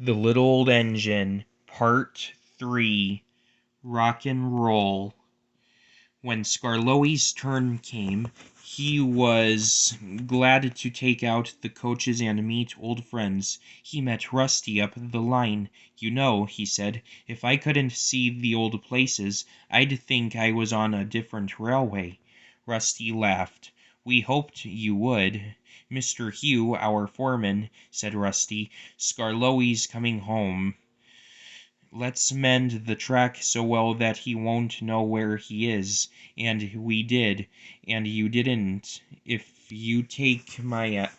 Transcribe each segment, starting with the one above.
The Little Old Engine, Part 3, Rock and Roll. When Skarloey's turn came, he was glad to take out the coaches and meet old friends. He met Rusty up the line. "You know," he said, "if I couldn't see the old places, I'd think I was on a different railway." Rusty laughed. "We hoped you would. Mr. Hugh, our foreman," said Rusty. "Skarloey's coming home. Let's mend the track so well that he won't know where he is." And we did, and you didn't, if you take my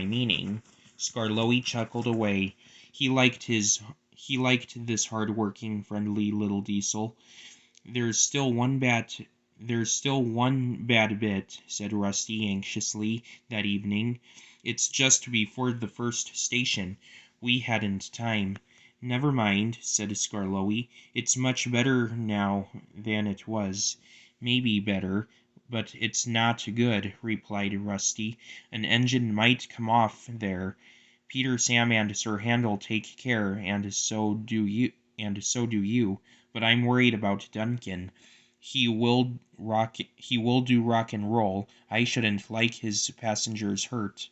meaning. Skarloey chuckled away. He liked this hard-working, friendly little Diesel. There's still one bad bit," said Rusty anxiously that evening. "It's just before the first station. We hadn't time." "Never mind," said Skarloey. "It's much better now than it was." "Maybe better, but it's not good," replied Rusty. "An engine might come off there. Peter, Sam, and Sir Handel take care, and so do you. But I'm worried about Duncan. He will do rock and roll. I shouldn't like his passengers hurt."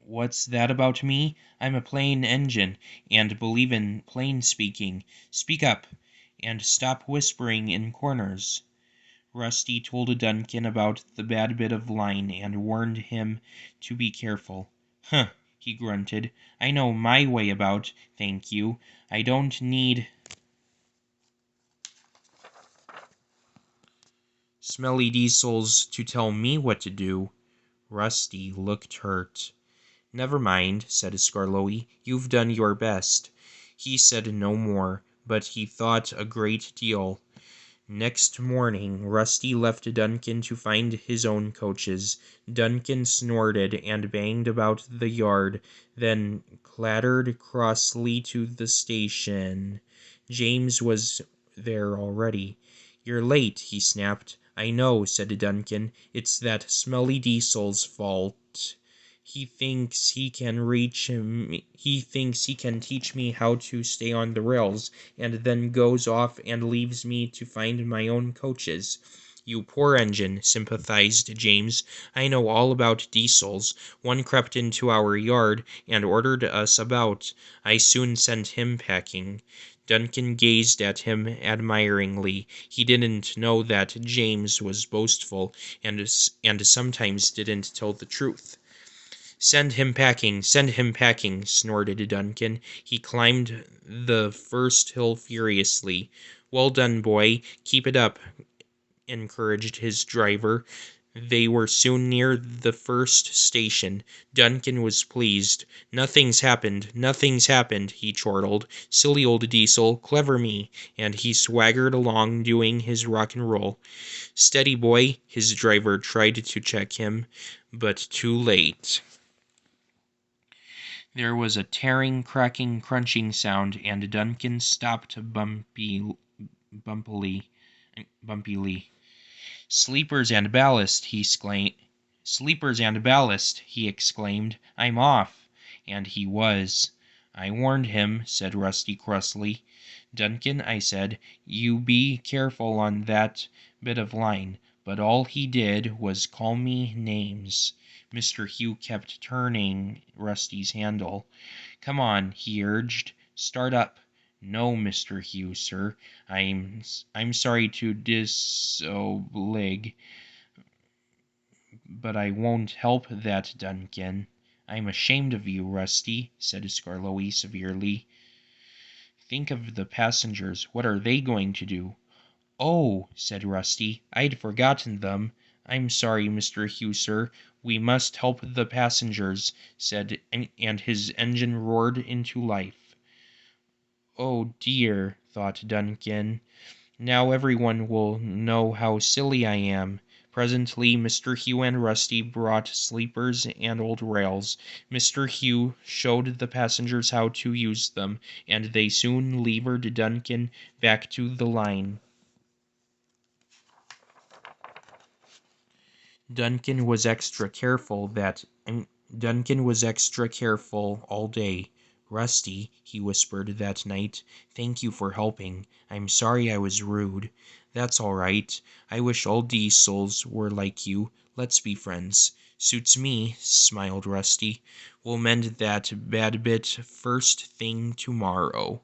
"What's that about me? I'm a plain engine, and believe in plain speaking. Speak up, and stop whispering in corners." Rusty told Duncan about the bad bit of line and warned him to be careful. "Huh," he grunted. "I know my way about, thank you. I don't need smelly diesels to tell me what to do." Rusty looked hurt. "Never mind," said Skarloey. "You've done your best." He said no more, but he thought a great deal. Next morning Rusty left Duncan to find his own coaches. Duncan snorted and banged about the yard, then clattered crossly to the station. James was there already. "You're late," he snapped. "I know," said Duncan. "It's that smelly Diesel's fault. He thinks he can teach me how to stay on the rails, and then goes off and leaves me to find my own coaches." "You poor engine," sympathized James. "I know all about Diesels. One crept into our yard and ordered us about. I soon sent him packing." Duncan gazed at him admiringly. He didn't know that James was boastful, and sometimes didn't tell the truth. Send him packing, snorted Duncan. He climbed the first hill furiously. "Well done, boy. Keep it up," encouraged his driver. They were soon near the first station. Duncan was pleased. Nothing's happened, he chortled. "Silly old Diesel, clever me," and he swaggered along doing his rock and roll. "Steady, boy," his driver tried to check him, but too late. There was a tearing, cracking, crunching sound, and Duncan stopped bumpily. "Sleepers and ballast," he exclaimed. "I'm off." And he was. "I warned him," said Rusty crossly. "Duncan," I said, "you be careful on that bit of line." But all he did was call me names. Mr. Hugh kept turning Rusty's handle. "Come on," he urged. "Start up." "No, Mr. Hugh, sir. I'm sorry to disoblige, but I won't help that, Duncan." "I'm ashamed of you, Rusty," said Skarloey severely. "Think of the passengers. What are they going to do?" "Oh," said Rusty, "I'd forgotten them. I'm sorry, Mr. Hugh, sir. We must help the passengers," and his engine roared into life. "Oh dear," thought Duncan. "Now everyone will know how silly I am." Presently Mr. Hugh and Rusty brought sleepers and old rails. Mr. Hugh showed the passengers how to use them, and they soon levered Duncan back to the line. Duncan was extra careful all day. "Rusty," he whispered that night, "thank you for helping. I'm sorry I was rude." "That's all right. I wish all Diesels were like you. Let's be friends." "Suits me," smiled Rusty. "We'll mend that bad bit first thing tomorrow."